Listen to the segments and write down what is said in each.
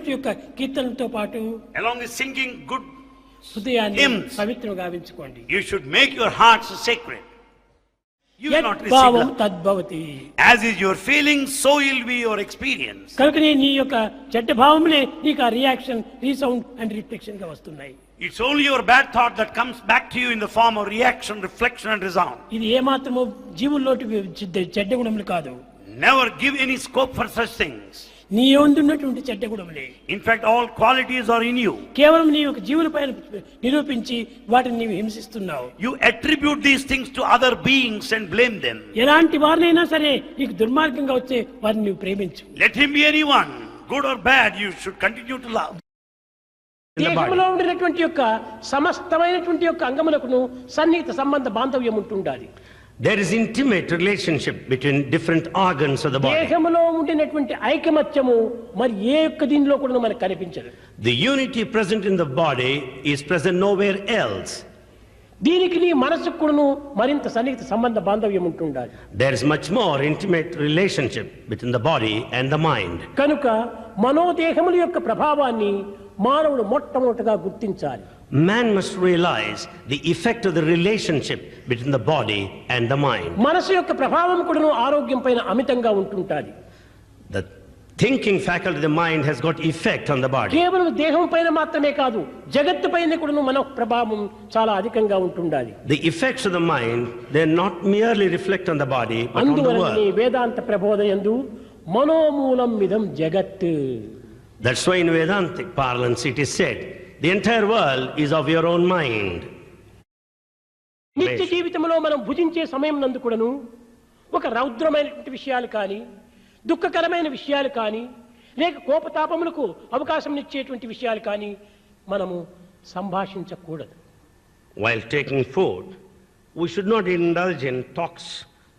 మధురమైనటువంటి యొక్క కీర్తనలతో పాటు along with singing good హృదయాన్ని hymns, పవిత్రంగా గావించుకోండి. you should make your hearts sacred. You will not receive యద్భావం love. తద్భవతి. As is your feeling, so will be your experience. కనుకనే నీ యొక్క చెడ్డ భావములే నీకు ఆ రియాక్షన్, రీసౌండ్ అండ్ రిఫ్లెక్షన్ గా వస్తున్నాయి. It's only your bad thought that comes back to you in the form of reaction, reflection and resound. ఇది ఏమాత్రము జీవుల్లోటి చెడ్డ గుణములు కాదు. Never give any scope for such things. నీ యందున్నటువంటి చెడ్డ గుణములే. In fact, all qualities are in you. కేవలం నీ యొక్క జీవులపైన నిరూపించి వాటిని నీవు హింసిస్తున్నావు. You attribute these things to other beings and blame them. ఎలాంటి వారినైనా సరే నీకు దుర్మార్గంగా వచ్చే వారిని నీవు ప్రేమించు. Let him be anyone, good or bad, you should continue to love. దేహంలో ఉండినటువంటి యొక్క సమస్తమైనటువంటి యొక్క అంగములకును సన్నిహిత సంబంధ బాంధవ్యం ఉంటుండాలి. There is intimate relationship between different organs of the body. దేహంలో ఉండినటువంటి ఐకమత్యము మరి ఏ యొక్క దీనిలో కూడా మనకు కనిపించదు. The unity present in the body is present nowhere else. దీనికి నీ మనసుకు కూడాను మరింత సన్నిహిత సంబంధ బాంధవ్యం ఉంటుండాలి. There is much more intimate relationship between the body and the mind. కనుక మనోదేహముల యొక్క ప్రభావాన్ని మానవుడు మొట్టమొదటిగా గుర్తించాలి. Man must realize the effect of the relationship between the body and the mind. మనసు యొక్క ప్రభావం కూడాను ఆరోగ్యం పైన అమితంగా ఉంటుంటాది. The thinking faculty of the mind has got effect on the body. కేవలం దేహం పైన మాత్రమే కాదు, జగత్తు పైన కూడాను మన ప్రభావం చాలా అధికంగా ఉంటుండాలి. The effects of the mind, they not merely reflect on the body but on the అందువలన world. వేదాంత ప్రబోధయందు మనోమూలం మిదం జగత్. That's why in Vedantic parlance it is said, the entire world is of your own mind. నిత్య జీవితంలో మనం భుజించే సమయం నందు కూడాను ఒక రౌద్రమైనటువంటి విషయాలు కానీ, దుఃఖకరమైన విషయాలు కానీ, లేక కోపతాపములకు అవకాశం ఇచ్చేటువంటి విషయాలు కానీ మనము సంభాషించకూడదు. While taking food, we should not indulge in talks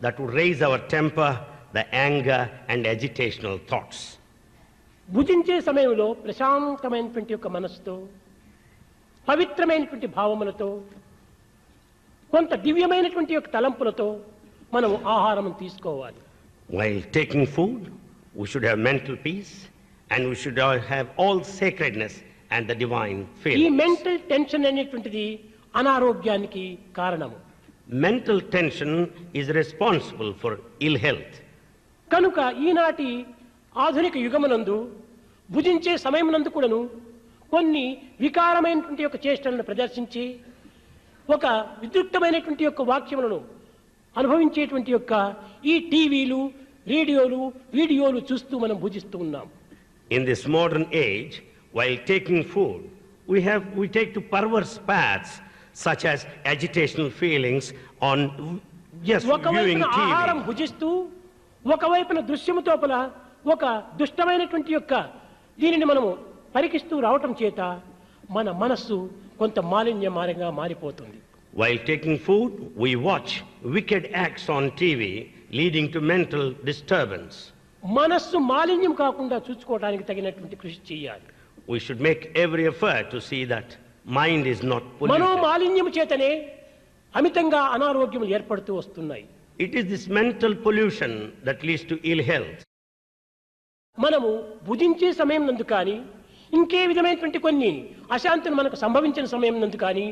that would raise our temper, the anger and agitational thoughts. భుజించే సమయంలో ప్రశాంతమైనటువంటి యొక్క మనసుతో, పవిత్రమైనటువంటి భావములతో, కొంత దివ్యమైనటువంటి యొక్క తలంపులతో మనం ఆహారం తీసుకోవాలి. While taking food, we should have mental peace and we should have all sacredness and the divine ఈ feelings. మెంటల్ టెన్షన్ అనేటువంటిది అనారోగ్యానికి కారణము. Mental tension is responsible for ill health. కనుక ఈనాటి ఆధునిక యుగమునందు భుజించే సమయమునందు కూడాను కొన్ని వికారమైనటువంటి యొక్క చేష్టలను ప్రదర్శించి ఒక విద్యుక్తమైనటువంటి యొక్క వాక్యములను అనుభవించేటువంటి యొక్క ఈ టీవీలు, రేడియోలు, వీడియోలు చూస్తూ మనం భుజిస్తూ ఉన్నాం. In this modern age, while taking food, we take to perverse paths such as agitational feelings on just viewing ఒకవైపున ఆహారం TV. భుజిస్తూ ఒకవైపున దృశ్యము తోపల ఒక దుష్టమైనటువంటి యొక్క దీనిని మనము పరికిస్తూ రావటం చేత మన మనస్సు కొంత మాలిన్యమారంగా మారిపోతుంది. While taking food, we watch wicked acts on TV leading to mental disturbance. మనస్సు మాలిన్యం కాకుండా చూసుకోవడానికి తగినటువంటి కృషి చేయాలి. We should make every effort to see that mind is not Mano polluted. మాలిన్యం చేతనే అమితంగా అనారోగ్యములు ఏర్పడుతూ వస్తున్నాయి. It is this mental pollution that leads to ill health. మనము భుజించే సమయం నందు కానీ, ఇంకే విధమైనటువంటి కొన్ని అశాంతులు మనకు సంభవించిన సమయం నందు కానీ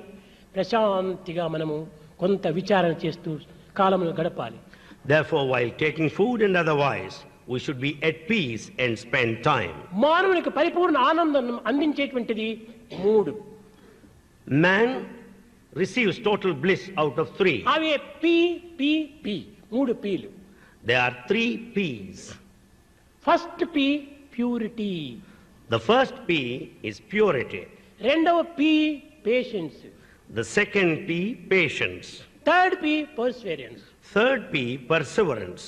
ప్రశాంతిగా మనము కొంత విచారణ చేస్తూ కాలమును గడపాలి. Therefore, while taking food and otherwise, we should be at peace and spend time. మానవునికి పరిపూర్ణ ఆనందం అందించేటువంటిది మూడు. Man receives total bliss out of three. అవి పి మూడు peel. There are 3 P's. First P purity, The first P is purity. రెండవ P patience, The second P, patience. Third P perseverance. Third P, perseverance.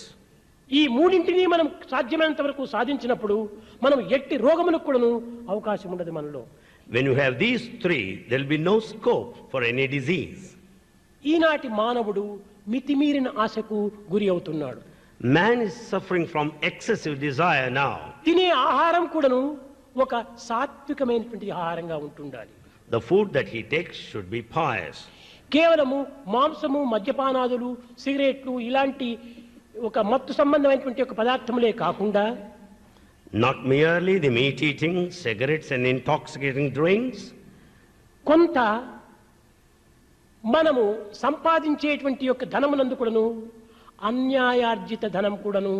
ఈ మూడింటిని మనం సాధ్యమైనంత వరకు సాధించినప్పుడు మనం ఎట్టి రోగములకు కూడాను అవకాశం ఉండదు మనలో. When you have these 3, there will be no scope for any disease. ఈనాటి మానవుడు మితిమీరిన ఆశకు గురి అవుతున్నాడు. Man is suffering from excessive desire now. తినే ఆహారం కూడాను ఒక సాత్వికమైనటువంటి ఆహారంగా ఉంటుండాలి. The food that he takes should be pious. కేవలము మాంసము, మద్యపానాదులు, సిగరెట్లు ఇలాంటి ఒక మత్తు సంబంధమైనటువంటి ఒక పదార్థములే కాకుండా Not merely the meat eating, cigarettes and intoxicating drinks. కొంత మనము సంపాదించేటువంటి యొక్క ధనమునందు కూడాను అన్యాయార్జిత ధనం కూడాను